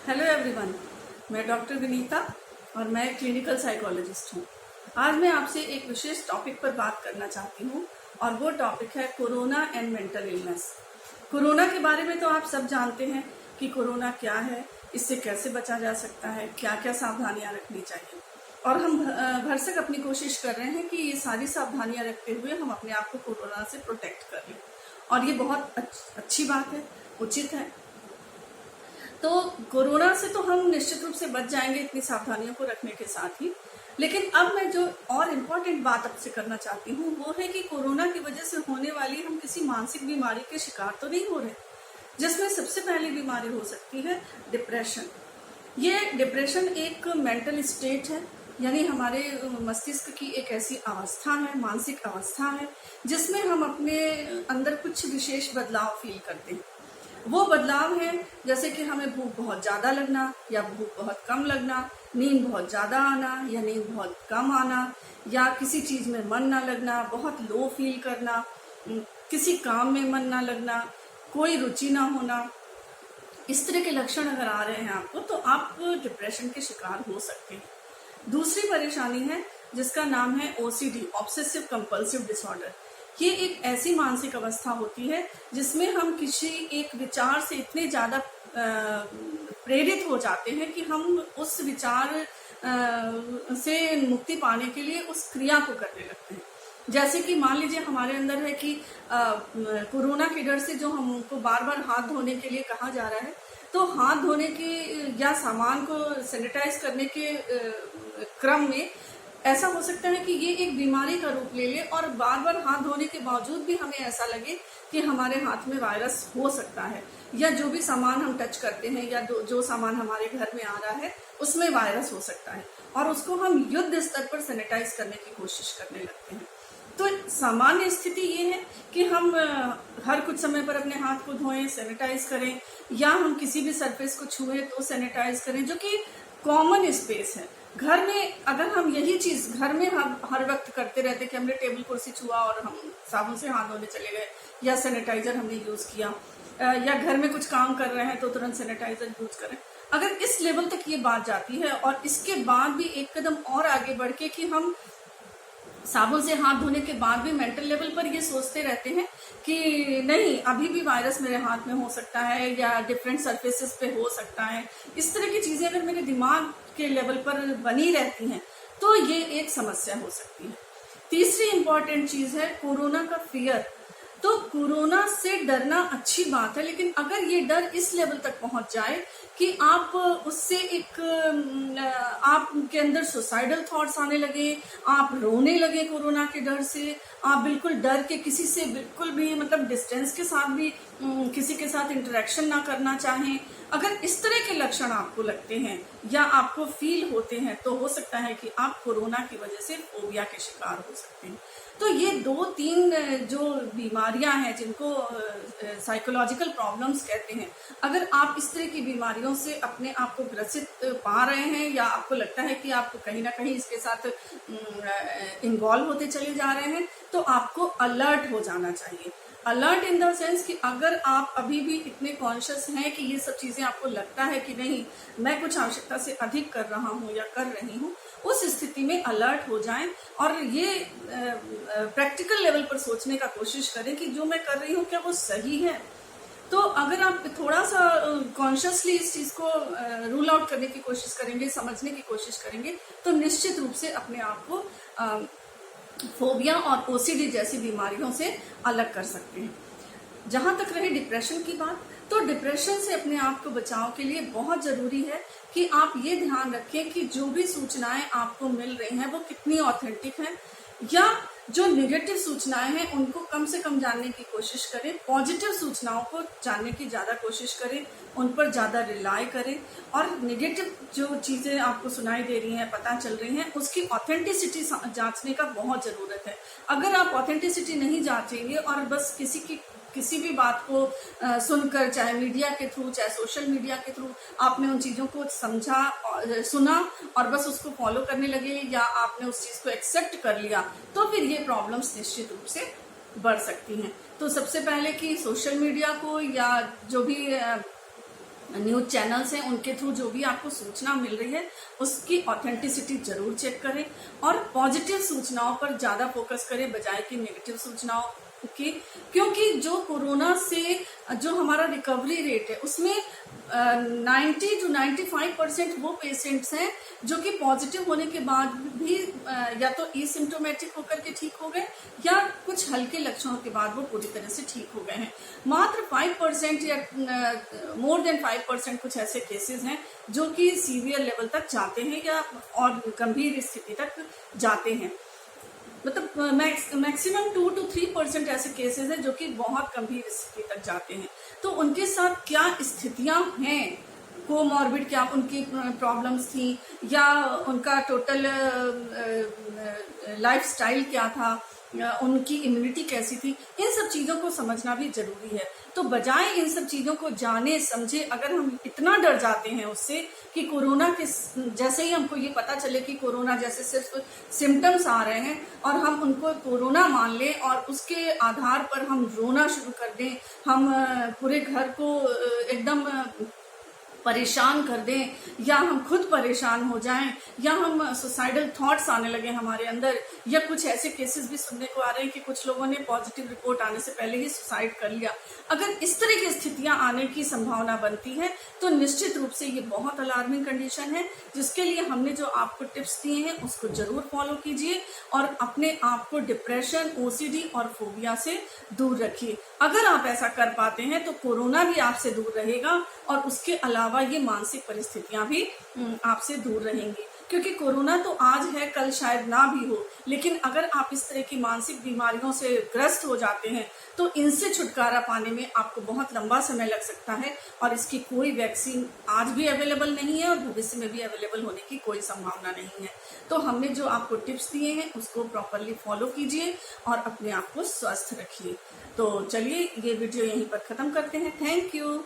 Hello everyone, मैं doctor Vinita और मैं क्लिनिकल साइकोलॉजिस्ट हूँ। आज मैं आपसे एक विशेष टॉपिक पर बात करना चाहती हूँ और वो टॉपिक है corona and mental illness. Corona के बारे में तो आप सब जानते हैं कि कोरोना क्या है, इससे कैसे बचा जा सकता है, क्या क्या सावधानियां रखनी चाहिए और हम भरसक अपनी कोशिश कर रहे हैं कि ये सारी सावधानियां रखते हुए हम अपने आप को कोरोना से प्रोटेक्ट कर लें और ये बहुत अच्छी बात है, उचित है। तो कोरोना से तो हम निश्चित रूप से बच जाएंगे इतनी सावधानियों को रखने के साथ ही, लेकिन अब मैं जो और इम्पोर्टेंट बात आपसे करना चाहती हूँ वो है कि कोरोना की वजह से होने वाली हम किसी मानसिक बीमारी के शिकार तो नहीं हो रहे, जिसमें सबसे पहली बीमारी हो सकती है डिप्रेशन। ये डिप्रेशन एक मेंटल स्टेट है, यानी हमारे मस्तिष्क की एक ऐसी अवस्था है, मानसिक अवस्था है, जिसमें हम अपने अंदर कुछ विशेष बदलाव फील करते हैं। वो बदलाव है जैसे कि हमें भूख बहुत ज़्यादा लगना या भूख बहुत कम लगना, नींद बहुत ज़्यादा आना या नींद बहुत कम आना, या किसी चीज़ में मन ना लगना, बहुत लो फील करना, किसी काम में मन ना लगना, कोई रुचि ना होना। इस तरह के लक्षण अगर आ रहे हैं आपको तो आप डिप्रेशन के शिकार हो सकते हैं। दूसरी परेशानी है जिसका नाम है OCD, ऑब्सेसिव कंपल्सिव डिसऑर्डर। ये एक ऐसी मानसिक अवस्था होती है जिसमें हम किसी एक विचार से इतने ज़्यादा प्रेरित हो जाते हैं कि हम उस विचार से मुक्ति पाने के लिए उस क्रिया को करने लगते हैं। जैसे कि मान लीजिए हमारे अंदर है कि कोरोना के डर से जो हमको बार बार हाथ धोने के लिए कहा जा रहा है, तो हाथ धोने के या सामान को सैनिटाइज करने के क्रम में ऐसा हो सकता है कि ये एक बीमारी का रूप ले ले और बार बार हाथ धोने के बावजूद भी हमें ऐसा लगे कि हमारे हाथ में वायरस हो सकता है, या जो भी सामान हम टच करते हैं या जो सामान हमारे घर में आ रहा है उसमें वायरस हो सकता है, और उसको हम युद्ध स्तर पर सैनिटाइज करने की कोशिश करने लगते हैं। तो सामान्य स्थिति ये है कि हम हर कुछ समय पर अपने हाथ को धोएं, सैनिटाइज करें, या हम किसी भी सरफेस को छुएं तो सैनिटाइज करें, जो कि कॉमन स्पेस है। घर में अगर हम यही चीज घर में हम हर वक्त करते रहते कि हमने टेबल कुर्सी छुआ और हम साबुन से हाथ धोने चले गए, या सैनिटाइजर हमने यूज किया, या घर में कुछ काम कर रहे हैं तो तुरंत सैनिटाइजर यूज करें। अगर इस लेवल तक ये बात जाती है और इसके बाद भी एक कदम और आगे बढ़ के कि हम साबुन से हाथ धोने के बाद भी मेंटल लेवल पर ये सोचते रहते हैं कि नहीं, अभी भी वायरस मेरे हाथ में हो सकता है या डिफरेंट सरफेसेस पे हो सकता है, इस तरह की चीजें अगर मेरे दिमाग के लेवल पर बनी रहती हैं तो ये एक समस्या हो सकती है। तीसरी इंपॉर्टेंट चीज है कोरोना का फियर। तो कोरोना से डरना अच्छी बात है, लेकिन अगर ये डर इस लेवल तक पहुंच जाए कि आप उससे आपके अंदर सुसाइडल थॉट्स आने लगे, आप रोने लगे कोरोना के डर से, आप बिल्कुल डर के किसी से बिल्कुल भी मतलब डिस्टेंस के साथ भी किसी के साथ इंटरेक्शन ना करना चाहें, अगर इस तरह के लक्षण आपको लगते हैं या आपको फील होते हैं तो हो सकता है कि आप कोरोना की वजह से फोबिया के शिकार हो सकते हैं। तो ये 2-3 जो बीमारियां हैं जिनको साइकोलॉजिकल प्रॉब्लम्स कहते हैं, अगर आप इस तरह की बीमारियों से अपने आप को ग्रसित पा रहे हैं या आपको लगता है कि आप कहीं ना कहीं इसके साथ इन्वॉल्व होते चले जा रहे हैं, तो आपको अलर्ट हो जाना चाहिए। अलर्ट इन द सेंस कि अगर आप अभी भी इतने कॉन्शियस हैं कि ये सब चीजें आपको लगता है कि नहीं, मैं कुछ आवश्यकता से अधिक कर रहा हूँ या कर रही हूँ, उस स्थिति में अलर्ट हो जाएं और ये प्रैक्टिकल लेवल पर सोचने का कोशिश करें कि जो मैं कर रही हूँ क्या वो सही है। तो अगर आप थोड़ा सा कॉन्शियसली इस चीज को रूल आउट करने की कोशिश करेंगे, समझने की कोशिश करेंगे, तो निश्चित रूप से अपने आप को फोबिया और OCD जैसी बीमारियों से अलग कर सकते हैं। जहां तक रही डिप्रेशन की बात, तो डिप्रेशन से अपने आप को बचाव के लिए बहुत जरूरी है कि आप ये ध्यान रखें कि जो भी सूचनाएं आपको मिल रही हैं वो कितनी ऑथेंटिक हैं, या जो नेगेटिव सूचनाएं हैं उनको कम से कम जानने की कोशिश करें, पॉजिटिव सूचनाओं को जानने की ज्यादा कोशिश करें, उन पर ज्यादा रिलाई करें, और नेगेटिव जो चीजें आपको सुनाई दे रही हैं, पता चल रही हैं, उसकी ऑथेंटिसिटी जांचने का बहुत जरूरत है। अगर आप ऑथेंटिसिटी नहीं जांचेंगे और बस किसी भी बात को सुनकर, चाहे मीडिया के थ्रू चाहे सोशल मीडिया के थ्रू, आपने उन चीजों को सुना और बस उसको फॉलो करने लगे या आपने उस चीज को एक्सेप्ट कर लिया, तो फिर ये प्रॉब्लम्स निश्चित रूप से बढ़ सकती हैं। तो सबसे पहले कि सोशल मीडिया को या जो भी न्यूज चैनल्स हैं उनके थ्रू जो भी आपको सूचना मिल रही है उसकी ऑथेंटिसिटी जरूर चेक करें और पॉजिटिव सूचनाओं पर ज़्यादा फोकस करें बजाय कि नेगेटिव सूचनाओं की, क्योंकि जो कोरोना से जो हमारा रिकवरी रेट है उसमें 90 to 95% वो पेशेंट्स हैं जो कि पॉजिटिव होने के बाद भी या तो एसिम्प्टोमेटिक होकर के ठीक हो गए या कुछ हल्के लक्षणों के बाद वो पूरी तरह से ठीक हो गए हैं। मात्र 5% या मोर देन 5% कुछ ऐसे केसेस हैं जो कि सीवियर लेवल तक जाते हैं या और गंभीर स्थिति तक जाते हैं। मतलब मैक्सिमम 2 to 3% ऐसे केसेस हैं जो कि बहुत गंभीर स्थिति तक जाते हैं। तो उनके साथ क्या स्थितियां हैं, कोमॉर्बिड क्या उनकी प्रॉब्लम्स थी या उनका टोटल लाइफस्टाइल क्या था, उनकी इम्यूनिटी कैसी थी, इन सब चीज़ों को समझना भी जरूरी है। तो बजाय इन सब चीज़ों को जाने समझे अगर हम इतना डर जाते हैं उससे कि कोरोना के जैसे ही हमको ये पता चले कि कोरोना जैसे सिर्फ सिम्टम्स आ रहे हैं और हम उनको कोरोना मान लें और उसके आधार पर हम रोना शुरू कर दें, हम पूरे घर को एकदम परेशान कर दें या हम खुद परेशान हो जाएं या हम सुसाइडल थॉट्स आने लगे हमारे अंदर, या कुछ ऐसे केसेस भी सुनने को आ रहे हैं कि कुछ लोगों ने पॉजिटिव रिपोर्ट आने से पहले ही सुसाइड कर लिया। अगर इस तरह की स्थितियां आने की संभावना बनती है तो निश्चित रूप से ये बहुत अलार्मिंग कंडीशन है, जिसके लिए हमने जो आपको टिप्स दिए हैं उसको जरूर फॉलो कीजिए और अपने आप को डिप्रेशन, ओसीडी और फोबिया से दूर रखिए। अगर आप ऐसा कर पाते हैं तो कोरोना भी आपसे दूर रहेगा और उसके अलावा ये मानसिक परिस्थितियां भी आपसे दूर रहेंगी, क्योंकि कोरोना तो आज है कल शायद ना भी हो, लेकिन अगर आप इस तरह की मानसिक बीमारियों से ग्रस्त हो जाते हैं तो इनसे छुटकारा पाने में आपको बहुत लंबा समय लग सकता है और इसकी कोई वैक्सीन आज भी अवेलेबल नहीं है और भविष्य में भी अवेलेबल होने की कोई संभावना नहीं है। तो हमने जो आपको टिप्स दिए हैं उसको प्रॉपरली फॉलो कीजिए और अपने आप को स्वस्थ रखिए। तो चलिए ये वीडियो यहीं पर ख़त्म करते हैं। Thank you.